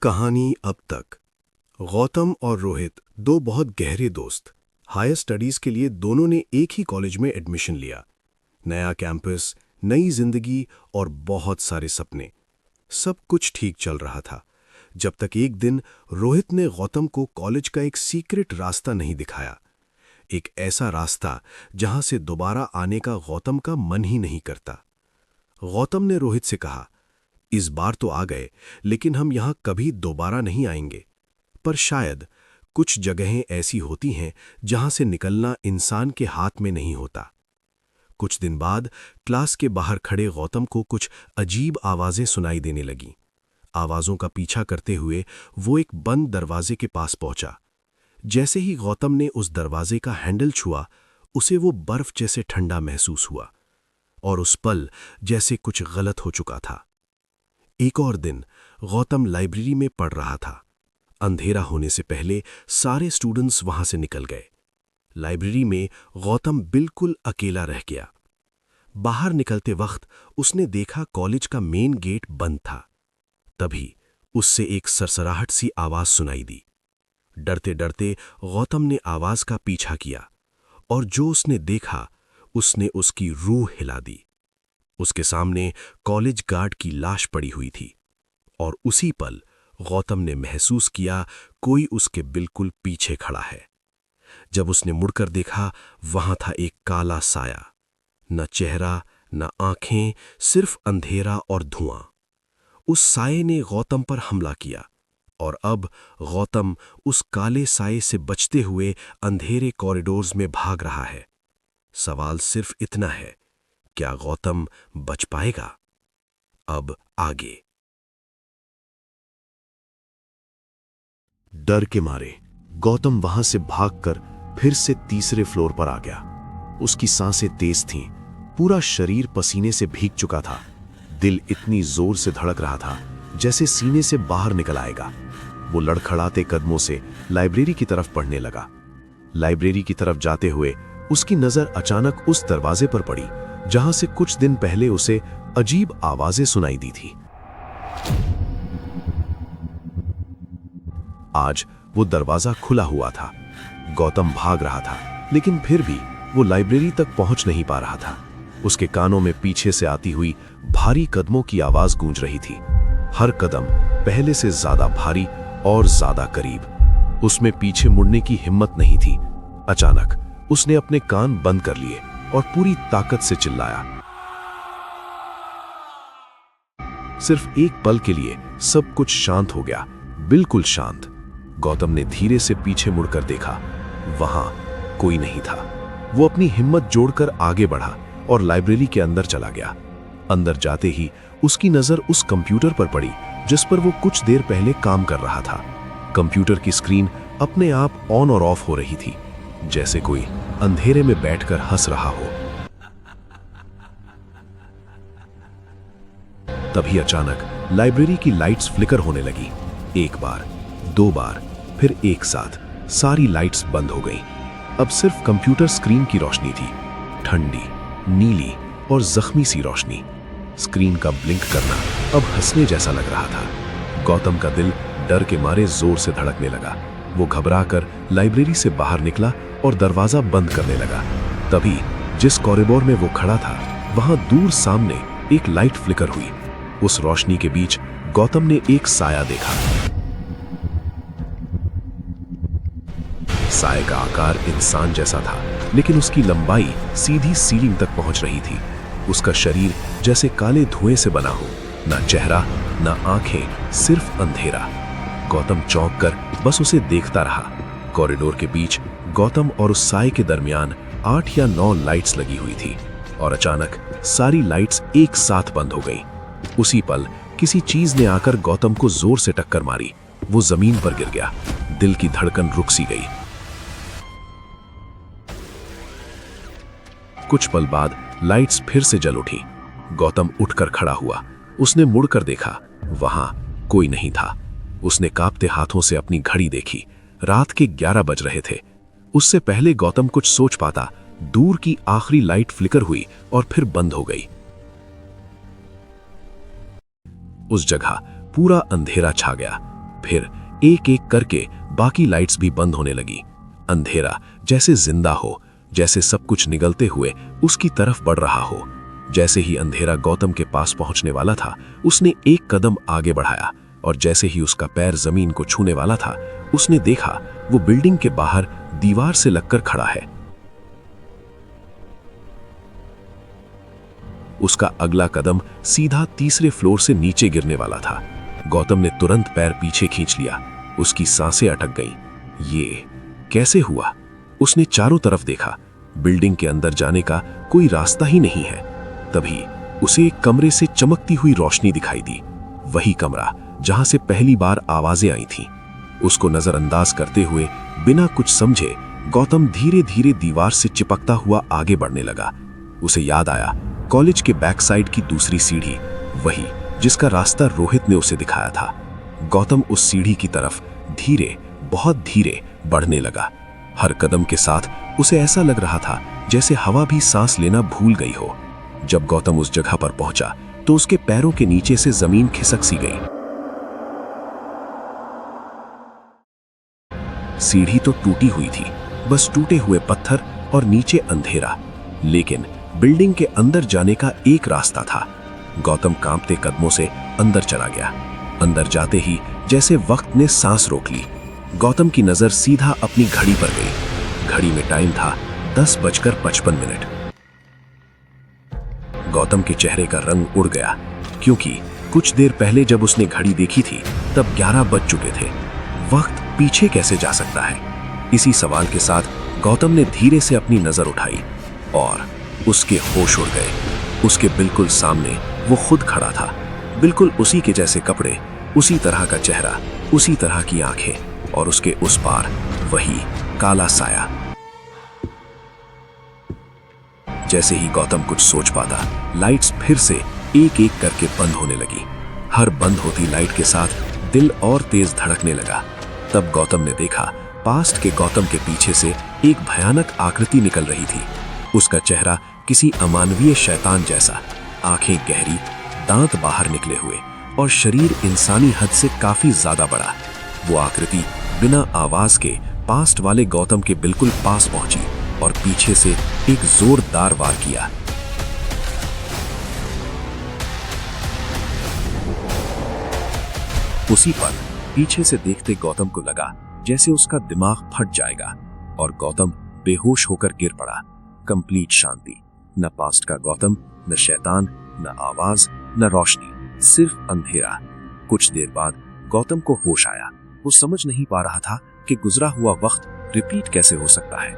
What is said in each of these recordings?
कहानी अब तक। गौतम और रोहित दो बहुत गहरे दोस्त। हायर स्टडीज के लिए दोनों ने एक ही कॉलेज में एडमिशन लिया। नया कैंपस, नई जिंदगी और बहुत सारे सपने। सब कुछ ठीक चल रहा था जब तक एक दिन रोहित ने गौतम को कॉलेज का एक सीक्रेट रास्ता नहीं दिखाया। एक ऐसा रास्ता जहां से दोबारा आने का गौतम का मन ही नहीं करता। गौतम ने रोहित से कहा, इस बार तो आ गए, लेकिन हम यहां कभी दोबारा नहीं आएंगे। पर शायद कुछ जगहें ऐसी होती हैं जहां से निकलना इंसान के हाथ में नहीं होता। कुछ दिन बाद क्लास के बाहर खड़े गौतम को कुछ अजीब आवाजें सुनाई देने लगीं। आवाजों का पीछा करते हुए वो एक बंद दरवाजे के पास पहुंचा। जैसे ही गौतम ने उस दरवाजे का हैंडल छुआ, उसे वो बर्फ जैसे ठंडा महसूस हुआ और उस पल जैसे कुछ गलत हो चुका था। एक और दिन गौतम लाइब्रेरी में पढ़ रहा था। अंधेरा होने से पहले सारे स्टूडेंट्स वहां से निकल गए। लाइब्रेरी में गौतम बिल्कुल अकेला रह गया। बाहर निकलते वक्त उसने देखा कॉलेज का मेन गेट बंद था। तभी उससे एक सरसराहट सी आवाज सुनाई दी। डरते डरते गौतम ने आवाज का पीछा किया और जो उसने देखा उसने उसकी रूह हिला दी। उसके सामने कॉलेज गार्ड की लाश पड़ी हुई थी और उसी पल गौतम ने महसूस किया कोई उसके बिल्कुल पीछे खड़ा है। जब उसने मुड़कर देखा, वहां था एक काला साया। न चेहरा, न आंखें, सिर्फ अंधेरा और धुआं। उस साये ने गौतम पर हमला किया और अब गौतम उस काले साये से बचते हुए अंधेरे कॉरिडोर्स में भाग रहा है। सवाल सिर्फ इतना है, क्या गौतम बच पाएगा? अब आगे। डर के मारे गौतम वहां से भागकर फिर से तीसरे फ्लोर पर आ गया। उसकी सांसें तेज थीं, पूरा शरीर पसीने से भीग चुका था। दिल इतनी जोर से धड़क रहा था जैसे सीने से बाहर निकल आएगा। वो लड़खड़ाते कदमों से लाइब्रेरी की तरफ बढ़ने लगा। लाइब्रेरी की तरफ जाते हुए उसकी नजर अचानक उस दरवाजे पर पड़ी जहां से कुछ दिन पहले उसे अजीब आवाजें सुनाई दी थी। आज वो दरवाजा खुला हुआ था। गौतम भाग रहा था, लेकिन फिर भी वो लाइब्रेरी तक पहुंच नहीं पा रहा था। उसके कानों में पीछे से आती हुई भारी कदमों की आवाज गूंज रही थी। हर कदम पहले से ज्यादा भारी और ज्यादा करीब। उसमें पीछे मुड़ने की हिम्मत नहीं थी। अचानक उसने अपने कान बंद कर लिए और पूरी ताकत से चिल्लाया। सिर्फ एक पल के लिए सब कुछ शांत हो गया, बिल्कुल शांत। गौतम ने धीरे से पीछे मुड़कर देखा। वहां कोई नहीं था। वो अपनी हिम्मत जोड़कर आगे बढ़ा और लाइब्रेरी के अंदर चला गया। अंदर जाते ही उसकी नजर उस कंप्यूटर पर पड़ी जिस पर वो कुछ देर पहले काम कर रहा था। कंप्यूटर की स्क्रीन अपने आप ऑन और ऑफ हो रही थी, जैसे कोई अंधेरे में बैठकर हंस रहा हो। तभी अचानक लाइब्रेरी की लाइट्स फ्लिकर होने लगी। एक बार, दो बार, फिर एक साथ सारी लाइट्स बंद हो गई। अब सिर्फ कंप्यूटर स्क्रीन की रोशनी थी, ठंडी, नीली और जख्मी सी रोशनी। स्क्रीन का ब्लिंक करना अब हंसने जैसा लग रहा था। गौतम का दिल डर के मारे जोर से धड़कने लगा। वो घबराकर लाइब्रेरी से बाहर निकला और दरवाजा बंद करने लगा। तभी जिस कॉरिडोर में वो खड़ा था, वहां दूर सामने एक लाइट फ्लिकर हुई। उस रोशनी के बीच गौतम ने एक साया देखा। साये का आकार इंसान जैसा था, लेकिन उसकी लंबाई सीधी सीलिंग तक पहुंच रही थी। उसका शरीर जैसे काले धुएं से बना हो, ना चेहरा, ना आंखें, सिर्फ अंधेरा। गौतम चौंक कर बस उसे देखता रहा। कॉरिडोर के बीच गौतम और उस साये के दरमियान 8 या 9 लाइट्स लगी हुई थी और अचानक सारी लाइट्स एक साथ बंद हो गई। उसी पल किसी चीज ने आकर गौतम को जोर से टक्कर मारी। वो जमीन पर गिर गया। दिल की धड़कन रुक सी गई। कुछ पल बाद लाइट्स फिर से जल उठी। गौतम उठकर खड़ा हुआ। उसने मुड़कर देखा, वहां कोई नहीं था। उसने कांपते हाथों से अपनी घड़ी देखी। रात के 11 बज रहे थे। उससे पहले गौतम कुछ सोच पाता, दूर की आखिरी लाइट फ्लिकर हुई और फिर बंद हो गई। उस जगह पूरा अंधेरा छा गया। फिर एक एक करके बाकी लाइट्स भी बंद होने लगी। अंधेरा जैसे जिंदा हो, जैसे सब कुछ निगलते हुए उसकी तरफ बढ़ रहा हो। जैसे ही अंधेरा गौतम के पास पहुंचने वाला था, उसने एक कदम आगे बढ़ाया और जैसे ही उसका पैर जमीन को छूने वाला था, उसने देखा वो बिल्डिंग के बाहर दीवार से लगकर खड़ा है। उसका अगला कदम सीधा तीसरे फ्लोर से नीचे गिरने वाला था। गौतम ने तुरंत पैर पीछे खींच लिया। उसकी सांसें अटक गईं। ये कैसे हुआ? उसने चारों तरफ देखा। बिल्डिंग के अंदर जाने का कोई रास्ता ही नहीं है। तभी उसे एक कमरे से चमकती हुई रोशनी दिखाई दी। वही कमरा जहां से पहली बार आवाजें आई थीं। उसको नजरअंदाज करते हुए बिना कुछ समझे गौतम धीरे धीरे दीवार से चिपकता हुआ आगे बढ़ने लगा। उसे याद आया कॉलेज के बैक साइड की दूसरी सीढ़ी, वही जिसका रास्ता रोहित ने उसे दिखाया था। गौतम उस सीढ़ी की तरफ धीरे, बहुत धीरे बढ़ने लगा। हर कदम के साथ उसे ऐसा लग रहा था जैसे हवा भी सांस लेना भूल गई हो। जब गौतम उस जगह पर पहुंचा तो उसके पैरों के नीचे से जमीन खिसक सी गई। सीढ़ी तो टूटी हुई थी, बस टूटे हुए पत्थर और नीचे अंधेरा। लेकिन बिल्डिंग के अंदर जाने का एक रास्ता था। गौतम कांपते कदमों से अंदर चला गया। अंदर जाते ही जैसे वक्त ने सांस रोक ली। गौतम की नजर सीधा अपनी घड़ी पर गई। घड़ी में टाइम था 10:55। गौतम के चेहरे का रंग उड़ गया, क्योंकि कुछ देर पहले जब उसने घड़ी देखी थी तब 11 बज चुके थे। वक्त पीछे कैसे जा सकता है? इसी सवाल के साथ गौतम ने धीरे से अपनी नजर उठाई और उसके होश उड़ गए। उसके बिल्कुल सामने वो खुद खड़ा था। बिल्कुल उसी के जैसे कपड़े, उसी तरह का चेहरा, उसी तरह की आंखें और उसके उस पार वही काला साया। जैसे ही गौतम कुछ सोच पाता, लाइट्स फिर से एक एक करके बंद होने लगी। हर बंद होती लाइट के साथ दिल और तेज धड़कने लगा। तब गौतम ने देखा पास्ट के गौतम के पीछे से एक भयानक आकृति निकल रही थी। उसका चेहरा किसी अमानवीय शैतान जैसा, आंखें गहरी, दांत बाहर निकले हुए और शरीर इंसानी हद से काफी ज्यादा बड़ा। वो आकृति बिना आवाज के पास्ट वाले गौतम के बिल्कुल पास पहुंची और पीछे से एक जोरदार वार किया। उसी पल पीछे से देखते गौतम को लगा जैसे उसका दिमाग फट जाएगा और गौतम बेहोश होकर गिर पड़ा। कंप्लीट शांति। न पास्ट का गौतम, न शैतान, न आवाज, न रोशनी, सिर्फ अंधेरा। कुछ देर बाद गौतम को होश आया। वो समझ नहीं पा रहा था कि गुजरा हुआ वक्त रिपीट कैसे हो सकता है।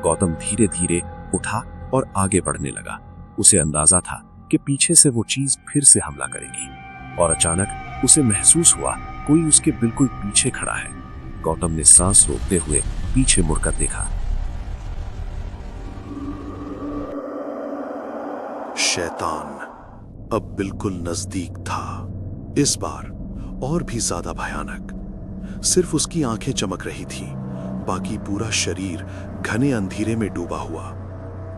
गौतम धीरे धीरे उठा और आगे बढ़ने लगा। उसे अंदाजा था कि पीछे से वो चीज फिर से हमला करेगी और अचानक उसे महसूस हुआ कोई उसके बिल्कुल पीछे खड़ा है। गौतम ने सांस रोकते हुए पीछे मुड़कर देखा। शैतान अब बिल्कुल नजदीक था, इस बार और भी ज्यादा भयानक। सिर्फ उसकी आंखें चमक रही थीं, बाकी पूरा शरीर घने अंधेरे में डूबा हुआ।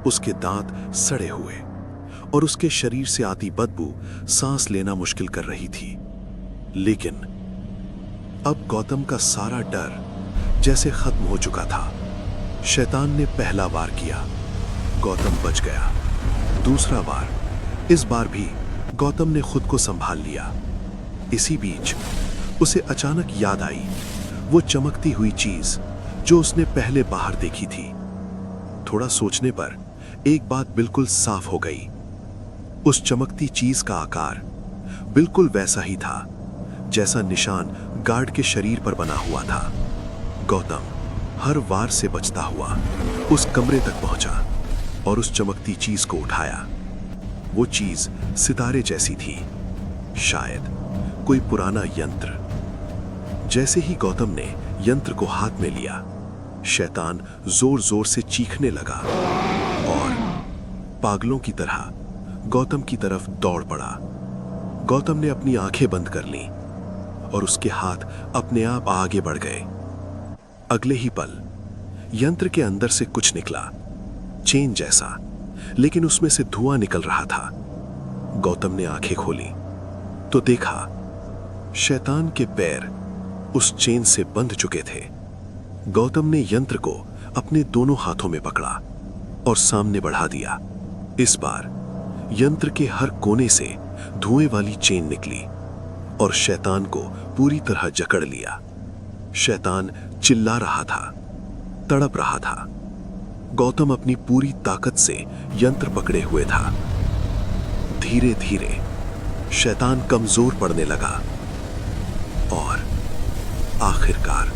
उसके दांत सड़े हुए और उसके शरीर से आती बदबू सांस लेना मुश्किल कर रही थी। लेकिन अब गौतम का सारा डर जैसे खत्म हो चुका था। शैतान ने पहला वार किया, गौतम बच गया। दूसरा वार, इस बार भी गौतम ने खुद को संभाल लिया। इसी बीच उसे अचानक याद आई वो चमकती हुई चीज जो उसने पहले बाहर देखी थी। थोड़ा सोचने पर एक बात बिल्कुल साफ हो गई। उस चमकती चीज का आकार बिल्कुल वैसा ही था जैसा निशान गार्ड के शरीर पर बना हुआ था। गौतम हर वार से बचता हुआ उस कमरे तक पहुंचा और उस चमकती चीज को उठाया। वो चीज सितारे जैसी थी, शायद कोई पुराना यंत्र। जैसे ही गौतम ने यंत्र को हाथ में लिया, शैतान जोर जोर से चीखने लगा और पागलों की तरह गौतम की तरफ दौड़ पड़ा। गौतम ने अपनी आंखें बंद कर लीं और उसके हाथ अपने आप आगे बढ़ गए। अगले ही पल यंत्र के अंदर से कुछ निकला, चेन जैसा, लेकिन उसमें से धुआं निकल रहा था। गौतम ने आंखें खोली तो देखा शैतान के पैर उस चेन से बंध चुके थे। गौतम ने यंत्र को अपने दोनों हाथों में पकड़ा और सामने बढ़ा दिया। इस बार यंत्र के हर कोने से धुएं वाली चेन निकली और शैतान को पूरी तरह जकड़ लिया। शैतान चिल्ला रहा था, तड़प रहा था। गौतम अपनी पूरी ताकत से यंत्र पकड़े हुए था। धीरे धीरे शैतान कमजोर पड़ने लगा और आखिरकार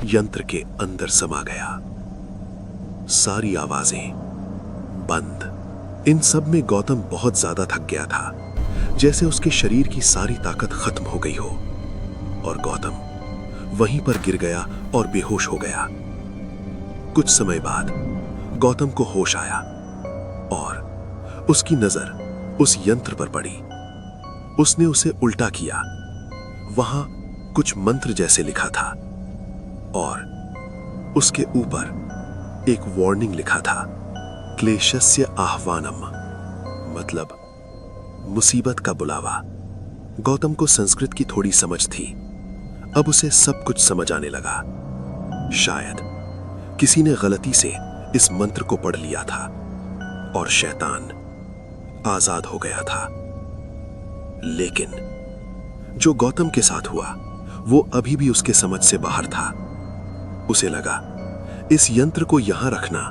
यंत्र के अंदर समा गया। सारी आवाजें बंद। इन सब में गौतम बहुत ज्यादा थक गया था, जैसे उसके शरीर की सारी ताकत खत्म हो गई हो, और गौतम वहीं पर गिर गया और बेहोश हो गया। कुछ समय बाद गौतम को होश आया और उसकी नजर उस यंत्र पर पड़ी। उसने उसे उल्टा किया। वहां कुछ मंत्र जैसे लिखा था और उसके ऊपर एक वार्निंग लिखा था, क्लेशस्य आह्वानम, मतलब मुसीबत का बुलावा। गौतम को संस्कृत की थोड़ी समझ थी। अब उसे सब कुछ समझ आने लगा। शायद किसी ने गलती से इस मंत्र को पढ़ लिया था और शैतान आजाद हो गया था। लेकिन जो गौतम के साथ हुआ वो अभी भी उसके समझ से बाहर था। उसे लगा इस यंत्र को यहां रखना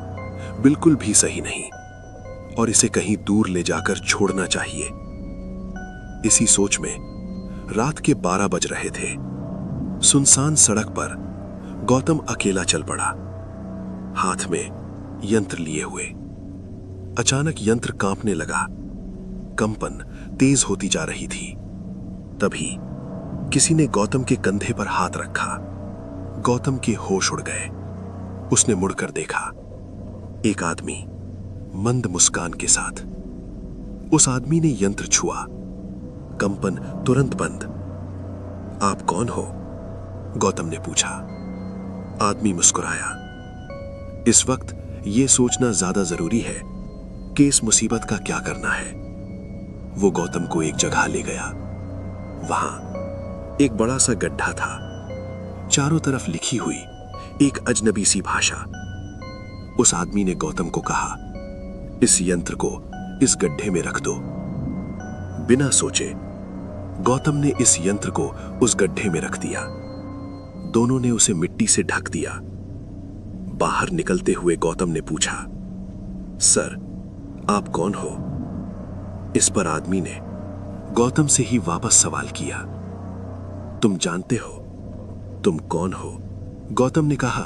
बिल्कुल भी सही नहीं और इसे कहीं दूर ले जाकर छोड़ना चाहिए। इसी सोच में रात के 12 बज रहे थे। सुनसान सड़क पर गौतम अकेला चल पड़ा, हाथ में यंत्र लिए हुए। अचानक यंत्र कांपने लगा। कंपन तेज होती जा रही थी। तभी किसी ने गौतम के कंधे पर हाथ रखा। गौतम के होश उड़ गए। उसने मुड़कर देखा, एक आदमी मंद मुस्कान के साथ। उस आदमी ने यंत्र छुआ। कंपन तुरंत बंद। आप कौन हो? गौतम ने पूछा। आदमी मुस्कुराया। इस वक्त यह सोचना ज्यादा जरूरी है कि इस मुसीबत का क्या करना है। वो गौतम को एक जगह ले गया। वहां एक बड़ा सा गड्ढा था, चारों तरफ लिखी हुई एक अजनबी सी भाषा। उस आदमी ने गौतम को कहा, इस यंत्र को इस गड्ढे में रख दो। बिना सोचे गौतम ने इस यंत्र को उस गड्ढे में रख दिया। दोनों ने उसे मिट्टी से ढक दिया। बाहर निकलते हुए गौतम ने पूछा, सर, आप कौन हो? इस पर आदमी ने गौतम से ही वापस सवाल किया, तुम जानते हो तुम कौन हो? गौतम ने कहा,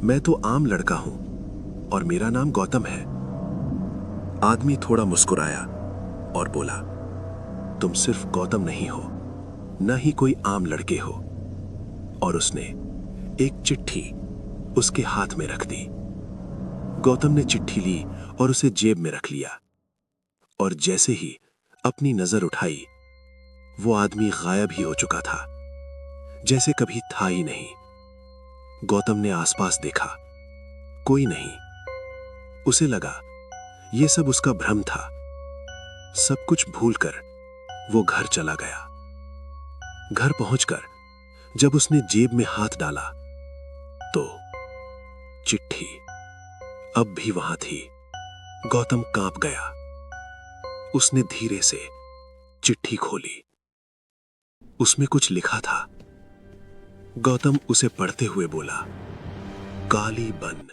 मैं तो आम लड़का हूं और मेरा नाम गौतम है। आदमी थोड़ा मुस्कुराया और बोला, तुम सिर्फ गौतम नहीं हो, न ही कोई आम लड़के हो। और उसने एक चिट्ठी उसके हाथ में रख दी। गौतम ने चिट्ठी ली और उसे जेब में रख लिया। और जैसे ही अपनी नजर उठाई, वो आदमी गायब ही हो चुका था, जैसे कभी था ही नहीं। गौतम ने आसपास देखा, कोई नहीं। उसे लगा ये सब उसका भ्रम था। सब कुछ भूलकर वो घर चला गया। घर पहुंचकर जब उसने जेब में हाथ डाला तो चिट्ठी अब भी वहां थी। गौतम कांप गया। उसने धीरे से चिट्ठी खोली। उसमें कुछ लिखा था। गौतम उसे पढ़ते हुए बोला, काली बन,